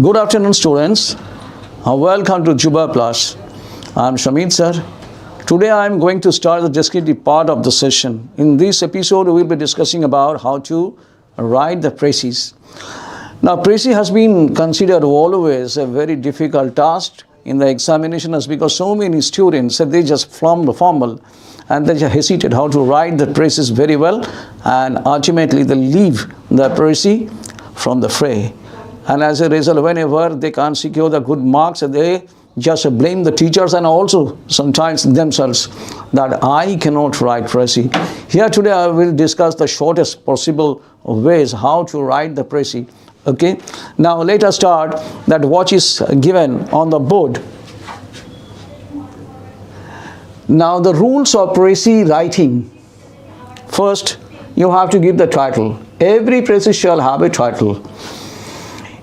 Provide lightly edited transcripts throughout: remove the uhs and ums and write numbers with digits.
Good afternoon, students. Welcome to YuvaPlus. I am Shamit Sir. Today I am going to start the descriptive part of the session. In this episode, we will be discussing about how to write the précis. Now, précis has been considered always a very difficult task in the examinations because so many students they just flum the formal and they just hesitate how to write the précis very well, and ultimately they leave the précis from the fray. And as a result, whenever they can't secure the good marks, they just blame the teachers and also sometimes themselves that I cannot write précis. Here today I will discuss the shortest possible ways how to write the précis. Okay, now let us start that what is given on the board. Now the rules of précis writing. First, you have to give the title. Every précis shall have a title.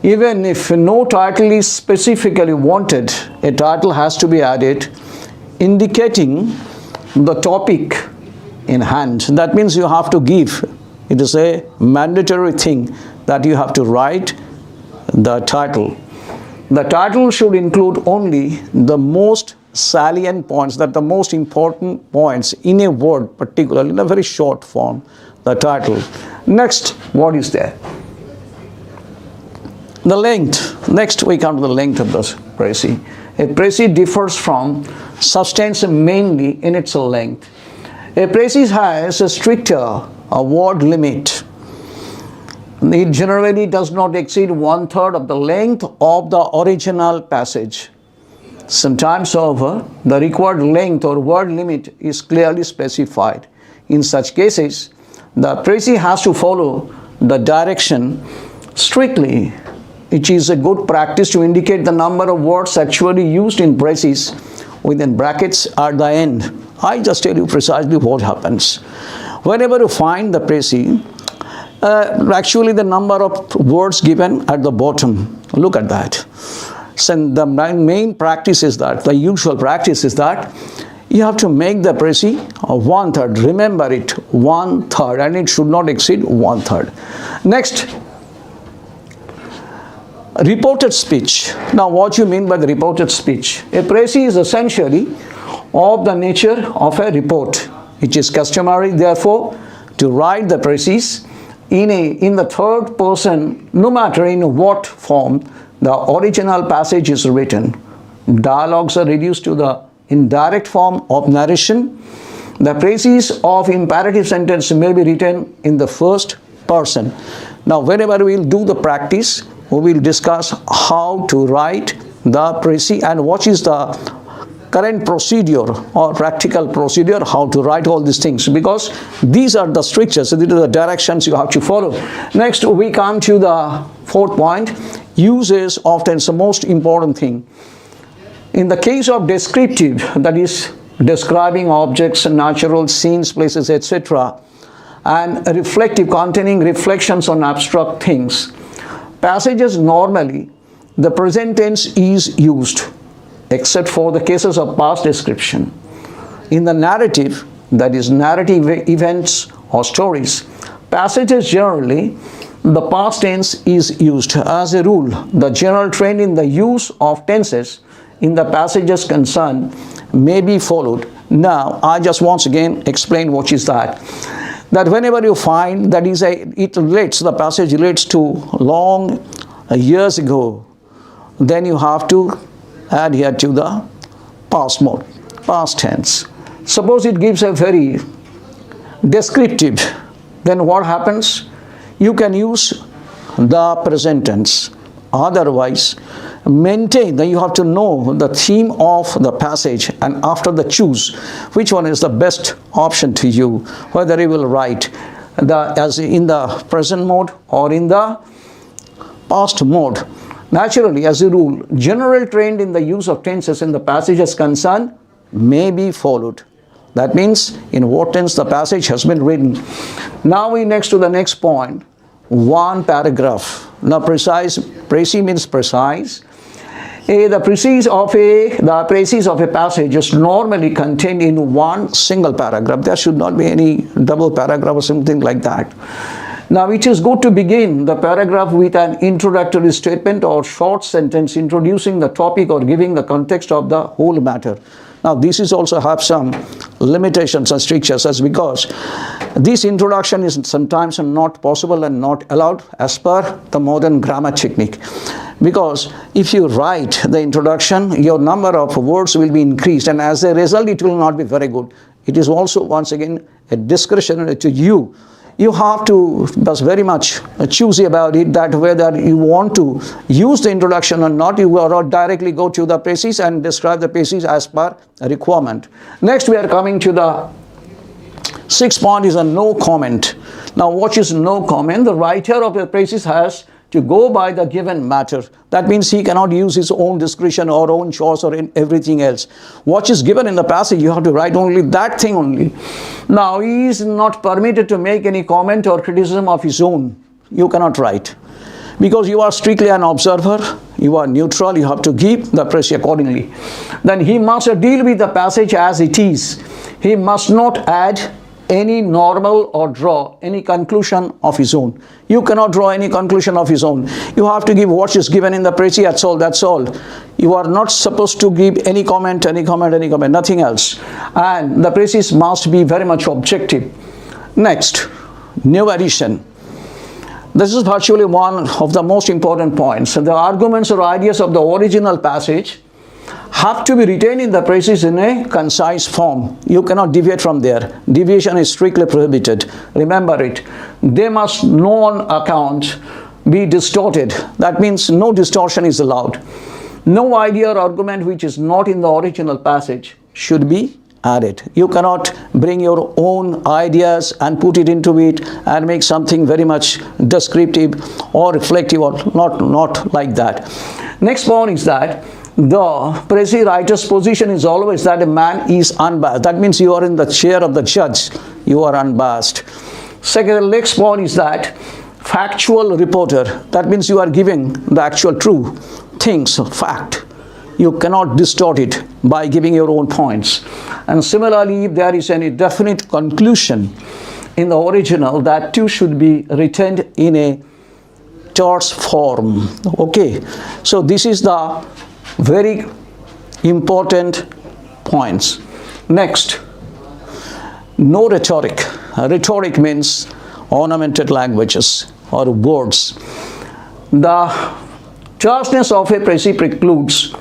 Even if no title is specifically wanted, a title has to be added indicating the topic in hand. That means you have to give. It is a mandatory thing that you have to write the title. The title should include only the most salient points, that the most important points in a word, particularly in a very short form, the title. Next, what is there? The length. Next we come to the length of the précis. A précis differs from substance mainly in its length. A précis has a stricter word limit. It generally does not exceed 1/3 of the length of the original passage. Sometimes, however, the required length or word limit is clearly specified. In such cases, the précis has to follow the direction strictly. It is a good practice to indicate the number of words actually used in précis within brackets at the end. I just tell you precisely what happens. Whenever you find the précis, actually the number of words given at the bottom, look at that. So the main practice is that, the usual practice is that you have to make the précis 1/3. Remember it, 1/3, and it should not exceed 1/3. Next, reported speech. Now, what you mean by the reported speech? A précis is essentially of the nature of a report. It is customary, therefore, to write the précis in the third person, no matter in what form the original passage is written. Dialogues are reduced to the indirect form of narration. The précis of imperative sentence may be written in the first person. Now, whenever we will do the practice, we will discuss how to write the précis and what is the current procedure or practical procedure, how to write all these things, because these are the strictures, these are the directions you have to follow. Next, we come to the fourth point. Use is often the most important thing. In the case of descriptive, that is describing objects, natural scenes, places, etc., and reflective, containing reflections on abstract things, passages normally the present tense is used, except for the cases of past description. In the narrative, that is narrative events or stories, passages generally the past tense is used. As a rule, the general trend in the use of tenses in the passages concerned may be followed. Now, I just once again explain what is that. That whenever you find that is it relates, the passage relates to long years ago, then you have to add here to the past mode, past tense. Suppose it gives a very descriptive, then what happens? You can use the present tense. Otherwise, maintain that you have to know the theme of the passage, and after the choose which one is the best option to you, whether you will write as in the present mode or in the past mode. Naturally, as a rule, general trend in the use of tenses in the passages concerned may be followed. That means in what tense the passage has been written. Now we next to the next point, one paragraph. Now précis means precise. The précis of a passage is normally contained in one single paragraph. There should not be any double paragraph or something like that. Now it is good to begin the paragraph with an introductory statement or short sentence introducing the topic or giving the context of the whole matter. Now this is also have some limitations and strictures, as because this introduction is sometimes not possible and not allowed as per the modern grammar technique. Because if you write the introduction, your number of words will be increased, and as a result it will not be very good. It is also once again a discretionary to you. You have to be very much choosy about it, that whether you want to use the introduction or not. You will directly go to the precis and describe the precis as per requirement. Next we are coming to the sixth point, is a no comment. Now what is no comment? The writer of the precis has to go by the given matter. That means he cannot use his own discretion or own choice or in everything else. What is given in the passage, you have to write only that thing only. Now he is not permitted to make any comment or criticism of his own. You cannot write, because you are strictly an observer, you are neutral, you have to give the precis accordingly. Then he must deal with the passage as it is. He must not add any normal or draw any conclusion of his own. You cannot draw any conclusion of his own. You have to give what is given in the precis, that's all. You are not supposed to give any comment, nothing else. And the precis must be very much objective. Next, new addition. This is virtually one of the most important points. The arguments or ideas of the original passage have to be retained in the precis in a concise form. You cannot deviate from there. Deviation is strictly prohibited. Remember it. They must no on account be distorted. That means no distortion is allowed. No idea or argument which is not in the original passage should be added. You cannot bring your own ideas and put it into it and make something very much descriptive or reflective, or not like that. Next point is that the precis writer's position is always that a man is unbiased. That means you are in the chair of the judge. You are unbiased. Second, the next point is that factual reporter. That means you are giving the actual true things, fact. You cannot distort it by giving your own points. And similarly, if there is any definite conclusion in the original, that too should be retained in a terse form. Okay, so this is the very important points. Next, no rhetoric. Rhetoric means ornamented languages or words. The terseness of a precis precludes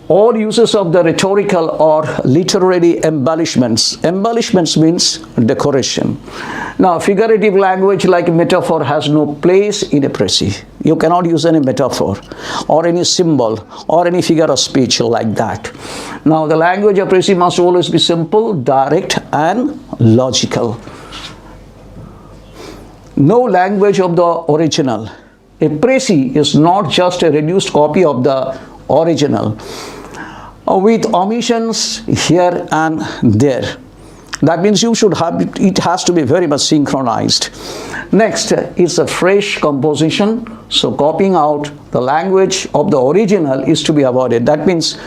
all uses of the rhetorical or literary embellishments. Embellishments means decoration. Now, figurative language like metaphor has no place in a precis. You cannot use any metaphor or any symbol or any figure of speech like that. Now, the language of precis must always be simple, direct and logical. No language of the original. A precis is not just a reduced copy of the original with omissions here and there. That means you should have it has to be very much synchronized. Next is a fresh composition. So copying out the language of the original is to be avoided. That means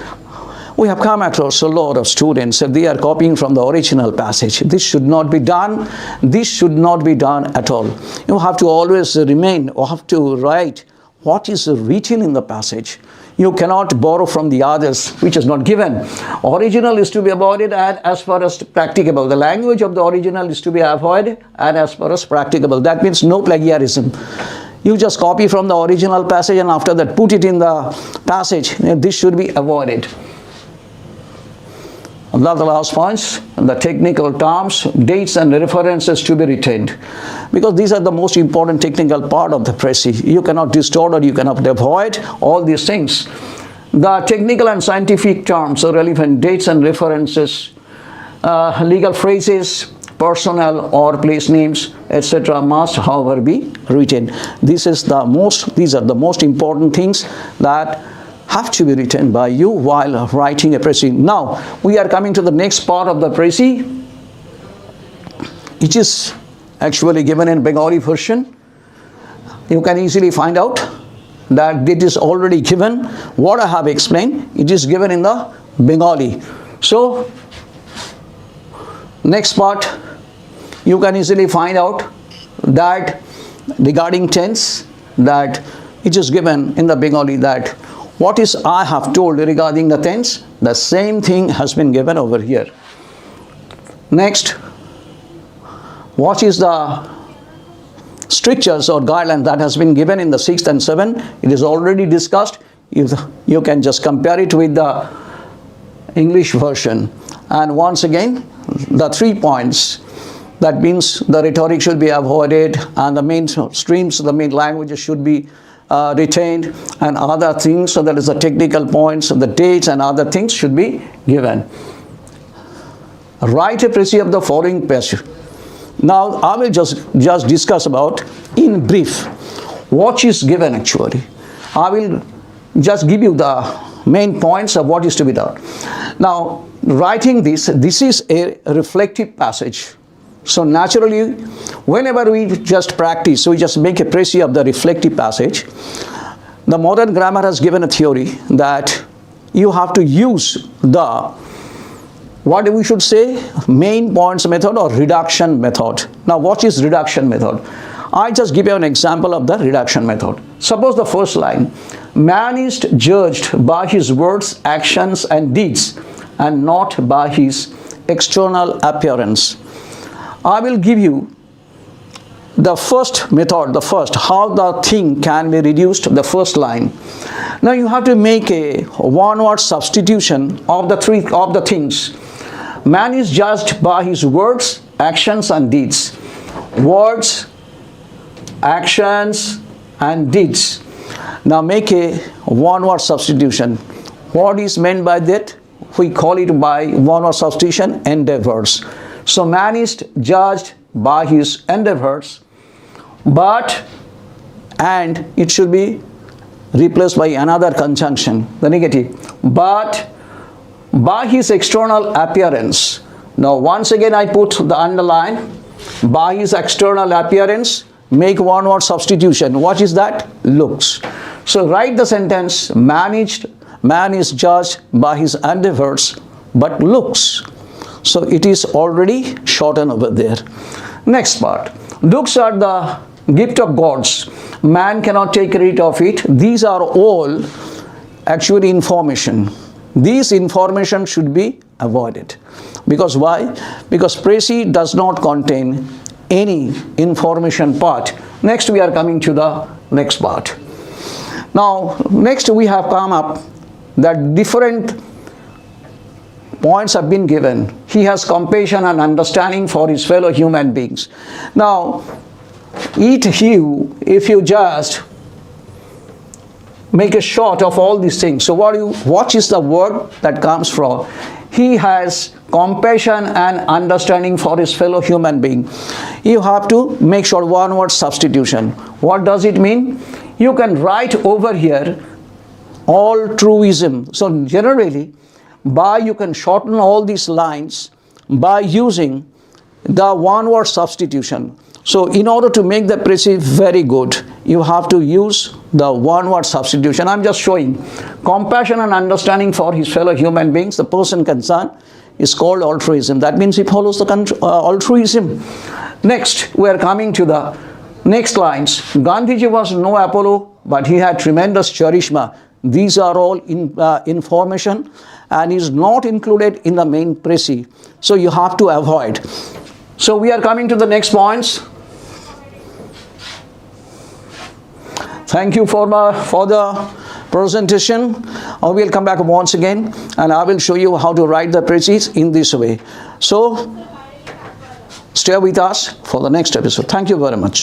we have come across a lot of students if they are copying from the original passage. This should not be done. This should not be done at all. You have to always remain or have to write what is written in the passage. You cannot borrow from the others which is not given. Original is to be avoided and as far as practicable. The language of the original is to be avoided and as far as practicable. That means no plagiarism. You just copy from the original passage and after that put it in the passage. This should be avoided. The last points, the technical terms, dates and references to be retained. Because these are the most important technical part of the precis. You cannot distort or you cannot avoid all these things. The technical and scientific terms are relevant, dates and references, legal phrases, personnel or place names, etc. must, however, be written. These are the most important things that have to be written by you while writing a precis. Now, we are coming to the next part of the precis, which is actually given in Bengali version. You can easily find out that it is already given. What I have explained, it is given in the Bengali. So, next part, you can easily find out that regarding tense, that it is given in the Bengali that what is I have told regarding the tense, the same thing has been given over here. Next, what is the strictures or guidelines that has been given in the 6th and 7th? It is already discussed. You can just compare it with the English version. And once again, the 3 points. That means the rhetoric should be avoided, and the main streams, the main languages should be retained, and other things. So that is the technical points, the dates and other things should be given. Write a précis of the following passage. Now I will just discuss about in brief what is given actually. I will just give you the main points of what is to be done. Now, writing this is a reflective passage. So naturally, whenever we just practice, we just make a précis of the reflective passage. The modern grammar has given a theory that you have to use the, what we should say, main points method or reduction method. Now, what is reduction method? I just give you an example of the reduction method. Suppose the first line, man is judged by his words, actions and deeds, and not by his external appearance. I will give you the first method, how the thing can be reduced, the first line. Now you have to make a one-word substitution of the things. Man is judged by his words, actions and deeds. Words, actions and deeds. Now make a one-word substitution. What is meant by that? We call it by one-word substitution endeavors. So man is judged by his endeavors, but, and it should be replaced by another conjunction, the negative, but by his external appearance. Now once again I put the underline, by his external appearance, make one-word substitution. What is that? Looks. So write the sentence, man is judged by his endeavors, but looks. So it is already shortened over there. Next part. Looks are the gift of gods. Man cannot take credit of it. These are all actually information. These information should be avoided. Because why? Because précis does not contain any information part. Next we are coming to the next part. Now next we have come up that different points have been given. He has compassion and understanding for his fellow human beings. Now, if you just make a short of all these things. So what is the word that comes from? He has compassion and understanding for his fellow human being. You have to make sure one word substitution. What does it mean? You can write over here all truism. So generally, you can shorten all these lines by using the one-word substitution. So in order to make the précis very good, you have to use the one-word substitution. I'm just showing compassion and understanding for his fellow human beings. The person concerned is called altruism. That means he follows the altruism. Next, we are coming to the next lines. Gandhiji was no Apollo, but he had tremendous charisma. These are all information and is not included in the main précis. So you have to avoid. So we are coming to the next points. Thank you for the presentation. I will come back once again and I will show you how to write the précis in this way. So stay with us for the next episode. Thank you very much.